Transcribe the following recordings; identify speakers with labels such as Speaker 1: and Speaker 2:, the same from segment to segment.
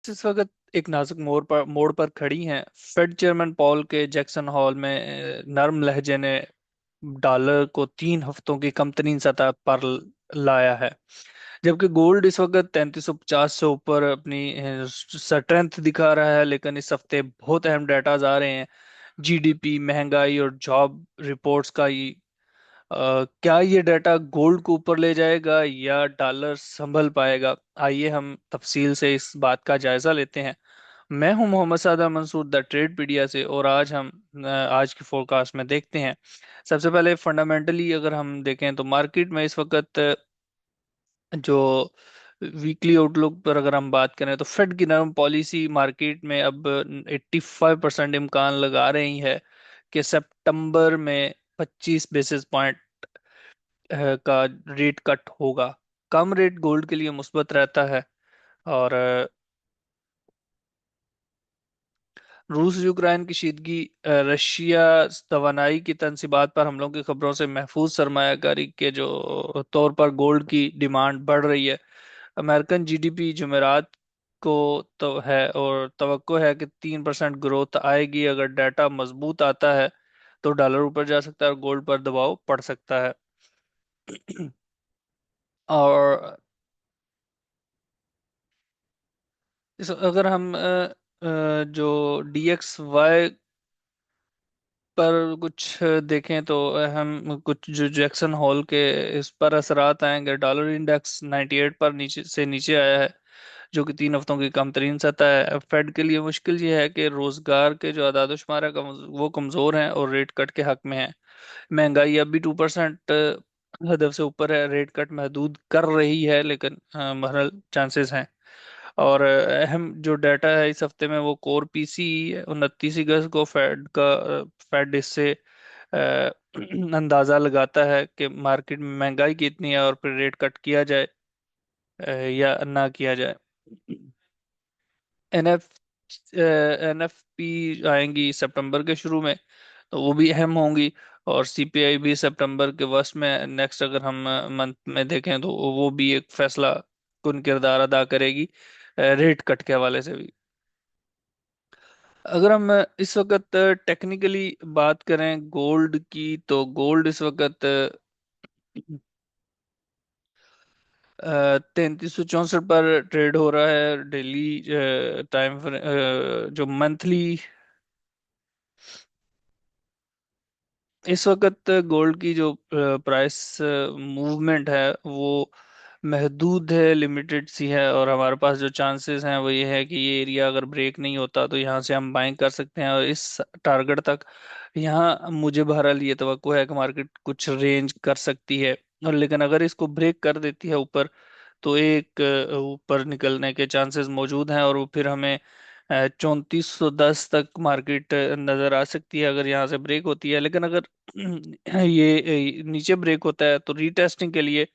Speaker 1: इस वक्त एक नाजुक मोड़ पर खड़ी हैं। फेड चेयरमैन पॉल के जैक्सन हॉल में नरम लहजे ने डॉलर को 3 हफ्तों की कमतरीन सतह पर लाया है। जबकि गोल्ड इस वक्त 3350 से ऊपर अपनी स्ट्रेंथ दिखा रहा है, लेकिन इस हफ्ते बहुत अहम डाटाज आ रहे हैं। जीडीपी, महंगाई और जॉब रिपोर्ट्स का क्या ये डाटा गोल्ड को ऊपर ले जाएगा या डॉलर संभल पाएगा? आइए हम तफसील से इस बात का जायजा लेते हैं। मैं हूं मोहम्मद सादा मंसूर द ट्रेड पीडिया से, और आज हम आज की फोरकास्ट में देखते हैं। सबसे पहले फंडामेंटली अगर हम देखें तो मार्केट में इस वक्त जो वीकली आउटलुक पर अगर हम बात करें तो फेड की नरम पॉलिसी मार्केट में अब 85% इम्कान लगा रही है कि सितंबर में 25 बेसिस पॉइंट का रेट कट होगा। कम रेट गोल्ड के लिए मुस्बत रहता है। और रूस यूक्रेन की शीदगी, रशिया तवानाई की तनसीबात पर हमलों की खबरों से महफूज सरमायाकारी के जो तौर पर गोल्ड की डिमांड बढ़ रही है। अमेरिकन जीडीपी जुमेरात को तो है, और तवक्को है कि 3% ग्रोथ आएगी। अगर डाटा मजबूत आता है तो डॉलर ऊपर जा सकता है और गोल्ड पर दबाव पड़ सकता है। और अगर हम जो DXY पर कुछ देखें तो हम कुछ जो जैक्सन हॉल के इस पर असरात आएंगे। डॉलर इंडेक्स 98 पर नीचे आया है, जो कि 3 हफ्तों की कम तरीन सतह है। फेड के लिए मुश्किल ये है कि रोजगार के जो आदाद-ओ-शुमार है वो कमजोर हैं और रेट कट के हक में है। महंगाई अब भी 2% हदफ से ऊपर है। रेट कट महदूद कर रही है, लेकिन बहरहाल चांसेस हैं। और अहम जो डाटा है इस हफ्ते में वो कोर पीसी 29 अगस्त को फेड इससे अंदाजा लगाता है कि मार्केट में महंगाई कितनी है और फिर रेट कट किया जाए या ना किया जाए। एनएफ एनएफपी आएंगी सितंबर के शुरू में, तो वो भी अहम होंगी। और सीपीआई भी सितंबर के वस्त में। नेक्स्ट अगर हम मंथ में देखें तो वो भी एक फैसला कुन किरदार अदा करेगी रेट कट के हवाले से भी। अगर हम इस वक्त टेक्निकली बात करें गोल्ड की, तो गोल्ड इस वक्त 3364 पर ट्रेड हो रहा है डेली टाइम। जो मंथली इस वक्त गोल्ड की जो प्राइस मूवमेंट है वो महदूद है, लिमिटेड सी है। और हमारे पास जो चांसेस हैं वो ये है कि ये एरिया अगर ब्रेक नहीं होता तो यहाँ से हम बाइंग कर सकते हैं, और इस टारगेट तक यहाँ मुझे बहरहाल ये तवक्को है कि मार्केट कुछ रेंज कर सकती है। और लेकिन अगर इसको ब्रेक कर देती है ऊपर, तो एक ऊपर निकलने के चांसेस मौजूद हैं, और वो फिर हमें 3410 तक मार्केट नजर आ सकती है अगर यहाँ से ब्रेक होती है। लेकिन अगर ये नीचे ब्रेक होता है तो रीटेस्टिंग के लिए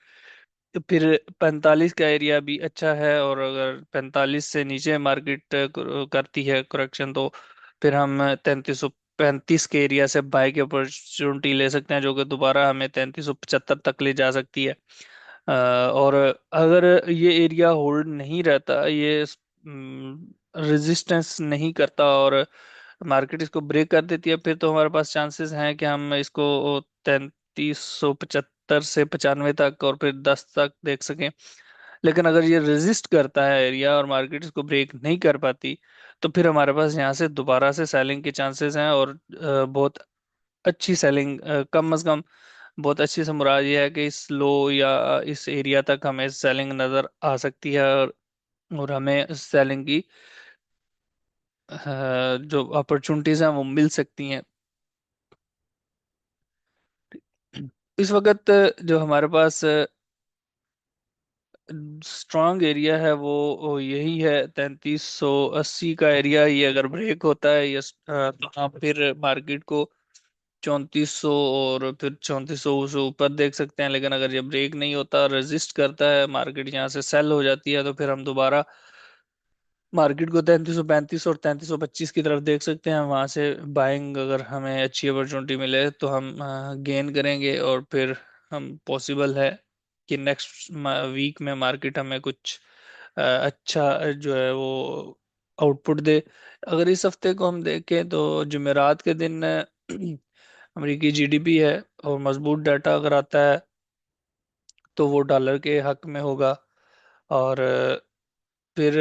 Speaker 1: फिर 45 का एरिया भी अच्छा है। और अगर 45 से नीचे मार्केट करती है करेक्शन, तो फिर हम 3335 के एरिया से बाय की अपॉर्चुनिटी ले सकते हैं, जो कि दोबारा हमें 3375 तक ले जा सकती है। और अगर ये एरिया होल्ड नहीं रहता, ये रेजिस्टेंस नहीं करता और मार्केट इसको ब्रेक कर देती है, फिर तो हमारे पास चांसेस हैं कि हम इसको 3375 से 95 तक और फिर 10 तक देख सकें। लेकिन अगर ये रेजिस्ट करता है एरिया और मार्केट इसको ब्रेक नहीं कर पाती, तो फिर हमारे पास यहाँ से दोबारा से सेलिंग के चांसेस हैं। और बहुत अच्छी सेलिंग, कम से कम बहुत अच्छी से मुराद ये है कि इस लो या इस एरिया तक हमें सेलिंग नजर आ सकती है। और हमें सेलिंग की जो अपॉर्चुनिटीज हैं वो मिल सकती हैं। इस वक्त जो हमारे पास स्ट्रांग एरिया है वो यही है 3380 का एरिया। ये अगर ब्रेक होता है ये तो हम फिर मार्केट को 3400 और फिर 3400 से ऊपर देख सकते हैं। लेकिन अगर ये ब्रेक नहीं होता, रेजिस्ट करता है, मार्केट यहाँ से सेल हो जाती है, तो फिर हम दोबारा मार्केट को 3335 और 3325 की तरफ देख सकते हैं। वहां से बाइंग अगर हमें अच्छी अपॉर्चुनिटी मिले तो हम गेन करेंगे। और फिर हम पॉसिबल है कि नेक्स्ट वीक में मार्केट हमें कुछ अच्छा जो है वो आउटपुट दे। अगर इस हफ्ते को हम देखें तो जुमेरात के दिन अमेरिकी जीडीपी है, और मजबूत डाटा अगर आता है तो वो डॉलर के हक में होगा। और फिर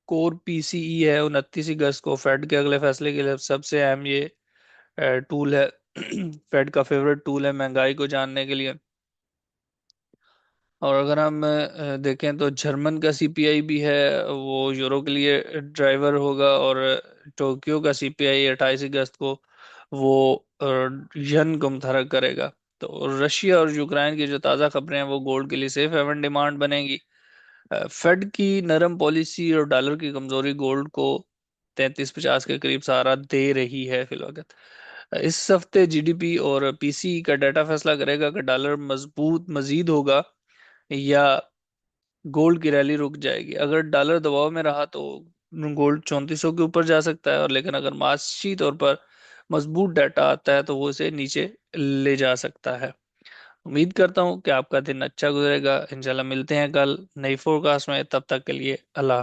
Speaker 1: कोर पीसीई है 29 अगस्त को, फेड के अगले फैसले के लिए सबसे अहम ये टूल है। फेड का फेवरेट टूल है महंगाई को जानने के लिए। और अगर हम देखें तो जर्मन का सीपीआई भी है, वो यूरो के लिए ड्राइवर होगा। और टोक्यो का सीपीआई 28 अगस्त को, वो यन को मुतहरक करेगा। तो रशिया और यूक्रेन की जो ताज़ा खबरें हैं वो गोल्ड के लिए सेफ हेवन डिमांड बनेगी। फेड की नरम पॉलिसी और डॉलर की कमजोरी गोल्ड को 3350 के करीब सहारा दे रही है फिलहाल। इस हफ्ते जीडीपी और पीसी का डाटा फैसला करेगा कि डॉलर मजबूत मजीद होगा या गोल्ड की रैली रुक जाएगी। अगर डॉलर दबाव में रहा तो गोल्ड 3400 के ऊपर जा सकता है, और लेकिन अगर माशी तौर पर मजबूत डाटा आता है तो वो इसे नीचे ले जा सकता है। उम्मीद करता हूँ कि आपका दिन अच्छा गुजरेगा। इंशाल्लाह मिलते हैं कल नई फोरकास्ट में, तब तक के लिए अल्लाह हाफ़िज़।